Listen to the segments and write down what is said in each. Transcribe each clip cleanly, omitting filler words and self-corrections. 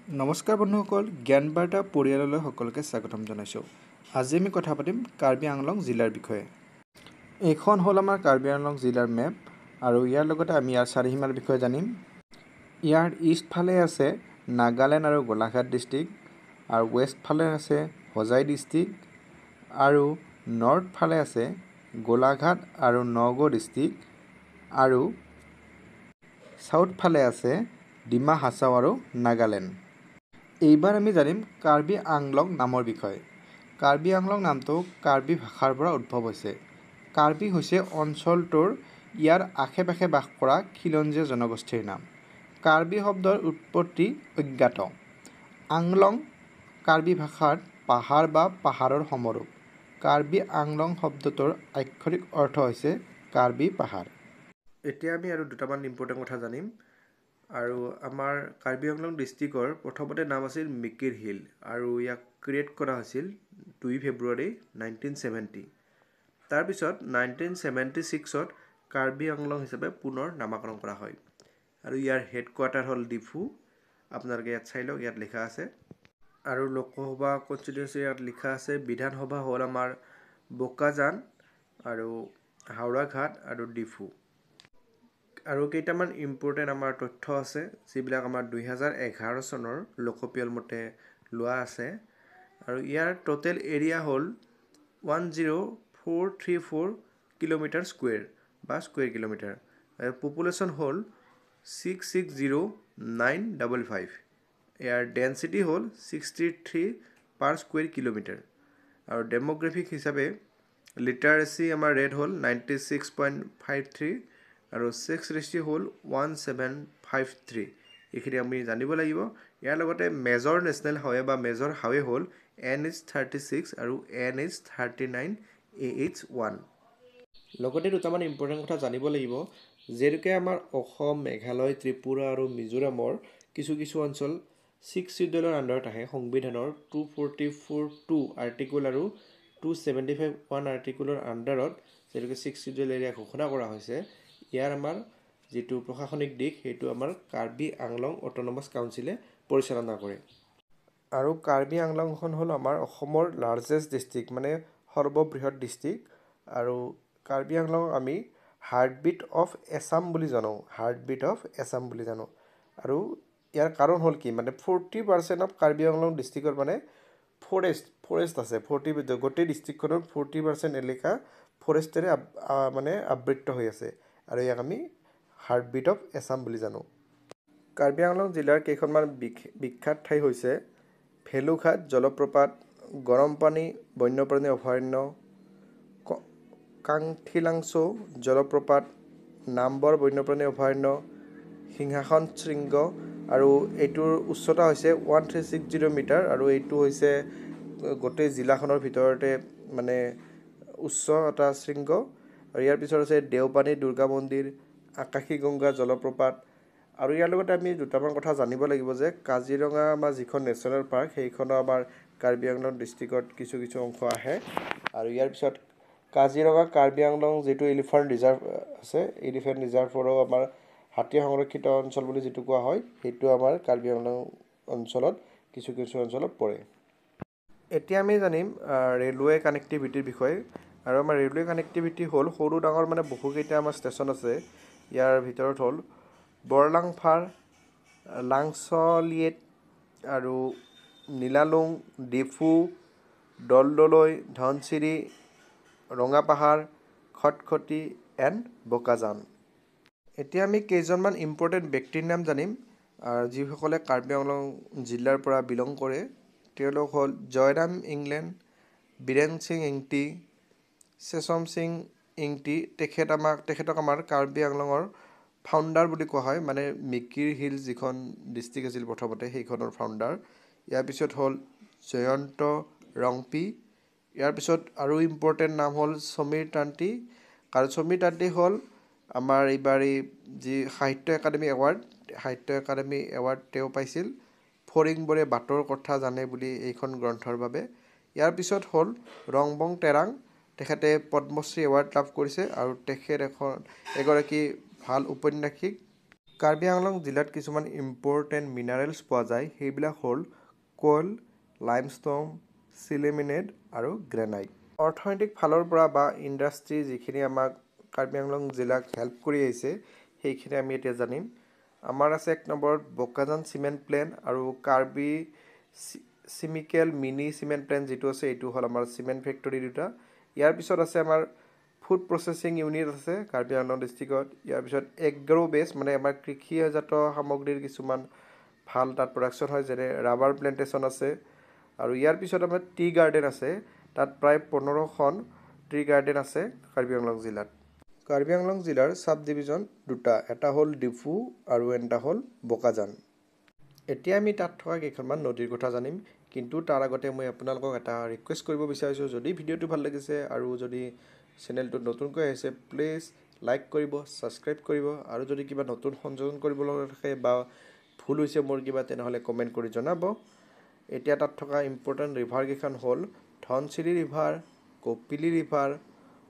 নমস্কাৰ বন্ধুসকল, জ্ঞান বাৰ্তা পৰিয়াললৈ সকলোকে স্বাগতম জনাইছোঁ। আজি আমি কথা পাতিম কাৰ্বি আংলং জিলাৰ বিষয়ে। এইখন হ'ল আমাৰ কাৰ্বি আংলং জিলাৰ মেপ আৰু ইয়াৰ লগতে আমি ইয়াৰ চাৰিসীমাৰ বিষয়ে জানিম। ইয়াৰ ইষ্ট ফালে আছে নাগালেণ্ড আৰু গোলাঘাট ডিষ্ট্ৰিক্ট, আৰু ৱেষ্ট ফালে আছে হোজাই ডিষ্ট্ৰিক্ট, আৰু নৰ্থ ফালে আছে গোলাঘাট আৰু নগাঁও ডিষ্ট্ৰিক্ট, আৰু চাউথ ফালে আছে ডিমা হাছাও আৰু নাগালেণ্ড। এইবাৰ আমি জানিম কাৰ্বি আংলং নামৰ বিষয়ে। কাৰ্বি আংলং নামটো কাৰ্বি ভাষাৰ পৰা উদ্ভৱ হৈছে। কাৰ্বি হৈছে অঞ্চলটোৰ ইয়াৰ আশে পাশে বাস কৰা খিলঞ্জীয়া জনগোষ্ঠীৰ নাম। কাৰ্বি শব্দৰ উৎপত্তি অজ্ঞাত। আংলং কাৰ্বি ভাষাত পাহাৰ বা পাহাৰৰ সমৰূপ। কাৰ্বি আংলং শব্দটোৰ আক্ষৰিক অৰ্থ হৈছে কাৰ্বি পাহাৰ। এতিয়া আমি আৰু দুটামান ইম্পৰ্টেণ্ট কথা জানিম। আৰু আমাৰ কাৰ্বি আংলং ডিষ্ট্ৰিক্টৰ প্ৰথমতে নাম আছিল মিকিৰ হিল, আৰু ইয়াক ক্ৰিয়েট কৰা হৈছিল 2 ফেব্ৰুৱাৰী 1970। তাৰপিছত 1976ত কাৰ্বি আংলং হিচাপে পুনৰ নামাকৰণ কৰা হয়। আৰু ইয়াৰ হেডকোৱাৰ্টাৰ হ'ল ডিফু। আপোনালোকে ইয়াত চাই লওক, ইয়াত লিখা আছে। আৰু লোকসভা কনষ্টিটুৱেঞ্চি ইয়াত লিখা আছে। বিধানসভা হ'ল আমাৰ বোকাজান আৰু হাওৰাঘাট আৰু ডিফু। আৰু কেইটামান ইম্পৰ্টেণ্ট আমাৰ তথ্য আছে, যিবিলাক আমাৰ 2011 চনৰ লোকপিয়ল মতে লোৱা আছে। আৰু ইয়াৰ টোটেল এৰিয়া হ'ল 10434 কিলোমিটাৰ স্কুৱেৰ বা স্কুৱেৰ কিলোমিটাৰ। আৰু পপুলেশ্যন হ'ল 660955। ইয়াৰ ডেঞ্চিটি হ'ল 63 পাৰ স্কুৱেৰ কিলোমিটাৰ। আৰু ডেম'গ্ৰাফিক হিচাপে লিটাৰেচি আমাৰ ৰেট হ'ল 96.53, আৰু ছেক্স ৰেচিঅ' হ'ল 1753। এইখিনি আমি জানিব লাগিব। ইয়াৰ লগতে মেজৰ নেশ্যনেল হাইৱে বা মেজৰ হাইৱে হ'ল NH36 আৰু NH39 AH1। লগতে দুটামান ইম্পৰ্টেণ্ট কথা জানিব লাগিব, যিহেতুকে আমাৰ অসম, মেঘালয়, ত্ৰিপুৰা আৰু মিজোৰামৰ কিছু অঞ্চল 6 চিডিউলৰ আণ্ডাৰত আহে। সংবিধানৰ 244(2) আৰ্টিকল আৰু 275(1) আৰ্টিকলৰ আণ্ডাৰত যিহেতুকে 6 চিডিউল এৰিয়া ঘোষণা কৰা হৈছে, ইয়াৰ আমাৰ যিটো প্ৰশাসনিক দিশ সেইটো আমাৰ কাৰ্বি আংলং অট'নমাছ কাউন্সিলে পৰিচালনা কৰে। আৰু কাৰ্বি আংলংখন হ'ল আমাৰ অসমৰ লাৰ্জেষ্ট ডিষ্ট্ৰিক্ট, মানে সৰ্ববৃহৎ ডিষ্ট্ৰিক্ট। আৰু কাৰ্বি আংলং আমি হাৰ্টবিট অফ এছাম বুলি জানো, হাৰ্টবিট অফ এছাম বুলি জানো। আৰু ইয়াৰ কাৰণ হ'ল কি, মানে 40% অফ কাৰ্বি আংলং ডিষ্ট্ৰিক্টৰ মানে ফৰেষ্ট আছে। গোটেই ডিষ্ট্ৰিক্টখনৰ 40% এলেকা ফৰেষ্টেৰে মানে আবৃত্ত হৈ আছে, আৰু ইয়াক আমি হাৰ্টবিট অফ এছাম বুলি জানো। কাৰ্বি আংলং জিলাৰ কেইখনমান বিখ্যাত ঠাই হৈছে ভেলুঘাট জলপ্ৰপাত, গৰমপানী বন্যপ্ৰাণী অভয়াৰণ্য, কাংথিলাংছো জলপ্ৰপাত, নামবৰ বন্যপ্ৰাণী অভয়াৰণ্য, সিংহাসন শৃংগ, আৰু এইটোৰ উচ্চতা হৈছে 1360 মিটাৰ, আৰু এইটো হৈছে গোটেই জিলাখনৰ ভিতৰতে মানে উচ্চ এটা শৃংগ। আৰু ইয়াৰ পিছত আছে দেওপানী দুৰ্গা মন্দিৰ, আকাশীগংগা জলপ্ৰপাত। আৰু ইয়াৰ লগতে আমি দুটামান কথা জানিব লাগিব যে কাজিৰঙা আমাৰ যিখন নেশ্যনেল পাৰ্ক, সেইখনো আমাৰ কাৰ্বি আংলং ডিষ্ট্ৰিক্টত কিছু অংশ আহে। আৰু ইয়াৰ পিছত কাজিৰঙা কাৰ্বি আংলং যিটো এলিফেণ্ট ৰিজাৰ্ভ আছে, এলিফেণ্ট ৰিজাৰ্ভৰো আমাৰ হাতী সংৰক্ষিত অঞ্চল বুলি যিটো কোৱা হয়, সেইটো আমাৰ কাৰ্বি আংলং অঞ্চলত কিছু অঞ্চলত পৰে। এতিয়া আমি জানিম ৰেলৱে কানেক্টিভিটিৰ বিষয়ে। আৰু আমাৰ ৰেলৱে কানেক্টিভিটি হ'ল সৰু ডাঙৰ মানে বহুকেইটা আমাৰ ষ্টেচন আছে। ইয়াৰ ভিতৰত হ'ল বৰলাংফাৰ, লাংচলিয়েট, আৰু নীলালুং, ডিফু, দলদলৈ, ধনচিৰি, ৰঙাপাহাৰ, খটখটি এণ্ড বোকাজান। এতিয়া আমি কেইজনমান ইম্পৰ্টেণ্ট ব্যক্তিৰ নাম জানিম যিসকলে কাৰ্বি আংলং জিলাৰ পৰা বিলং কৰে। তেওঁলোক হ'ল জয়ৰাম ইংলেণ্ড, বীৰেন সিং ইংতি, চেচম সিং ইংতি। তেখেতক আমাৰ কাৰ্বি আংলঙৰ ফাউণ্ডাৰ বুলি কোৱা হয়, মানে মিকিৰ হিল যিখন ডিষ্ট্ৰিক্ট আছিল প্ৰথমতে সেইখনৰ ফাউণ্ডাৰ। ইয়াৰ পিছত হ'ল জয়ন্ত ৰংপি। ইয়াৰ পিছত আৰু ইম্পৰ্টেণ্ট নাম হ'ল সমীৰ তান্তি। আৰু সমীৰ তান্তি হ'ল আমাৰ এইবাৰ যি সাহিত্য একাডেমি এৱাৰ্ড তেওঁ পাইছিল, ফৰিংবোৰে বাটৰ কথা জানে বুলি এইখন গ্ৰন্থৰ বাবে। ইয়াৰ পিছত হ'ল ৰংবং তেৰাং। তেখেতে পদ্মশ্ৰী এৱাৰ্ড লাভ কৰিছে, আৰু তেখেত এগৰাকী ভাল ঔপন্যাসিক। কাৰ্বি আংলং জিলাত কিছুমান ইম্পৰ্টেণ্ট মিনাৰেলছ পোৱা যায় সেইবিলাক হ'ল কোল, লাইমষ্ট'ন, চিলিমেনেট আৰু গ্ৰেনাইট। অৰ্থনৈতিক ফালৰ পৰা বা ইণ্ডাষ্ট্ৰী যিখিনি আমাক কাৰ্বি আংলং জিলাক হেল্প কৰি আহিছে সেইখিনি আমি এতিয়া জানিম। আমাৰ আছে 1 নম্বৰত বোকাজান চিমেণ্ট প্লেণ্ট আৰু কাৰ্বি চিমিকেল মিনি চিমেণ্ট প্লেণ্ট যিটো আছে এইটো হ'ল আমাৰ চিমেণ্ট ফেক্টৰী দুটা। ইয়াৰ পিছত আছে আমাৰ ফুড প্ৰচেছিং ইউনিট আছে কাৰ্বি আংলং ডিষ্ট্ৰিক্টত। ইয়াৰ পিছত এগ্ৰ' বেছ মানে আমাৰ কৃষিজাত সামগ্ৰীৰ কিছুমান ভাল তাত প্ৰডাকশ্যন হয়, যেনে ৰাবাৰ প্লেণ্টেশ্যন আছে। আৰু ইয়াৰ পিছত আমাৰ টি গাৰ্ডেন আছে, তাত প্ৰায় 15খন টি গাৰ্ডেন আছে কাৰ্বি আংলং জিলাত। কাৰ্বি আংলং জিলাৰ ছাব ডিভিজন দুটা, এটা হ'ল ডিফু আৰু এটা হ'ল বোকাজান। এতিয়া আমি তাত থকা কেইখনমান নদীৰ কথা জানিম, কিন্তু তাৰ আগতে মই আপোনালোকক এটা ৰিকুৱেষ্ট কৰিব বিচাৰিছোঁ, যদি ভিডিঅ'টো ভাল লাগিছে আৰু যদি চেনেলটোত নতুনকৈ আহিছে প্লিজ লাইক কৰিব, ছাবস্ক্ৰাইব কৰিব, আৰু যদি কিবা নতুন সংযোজন কৰিব লগা থাকে বা ভুল হৈছে মোৰ কিবা তেনেহ'লে কমেণ্ট কৰি জনাব। এতিয়া তাত থকা ইম্পৰ্টেণ্ট ৰিভাৰকেইখন হ'ল Dhansiri river, Kopili river,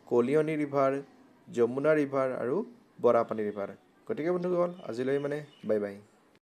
Kaliyani river, Jamuna river আৰু বৰাপানী ৰিভাৰ। গতিকে বন্ধুসকল আজিলৈ বাই বাই।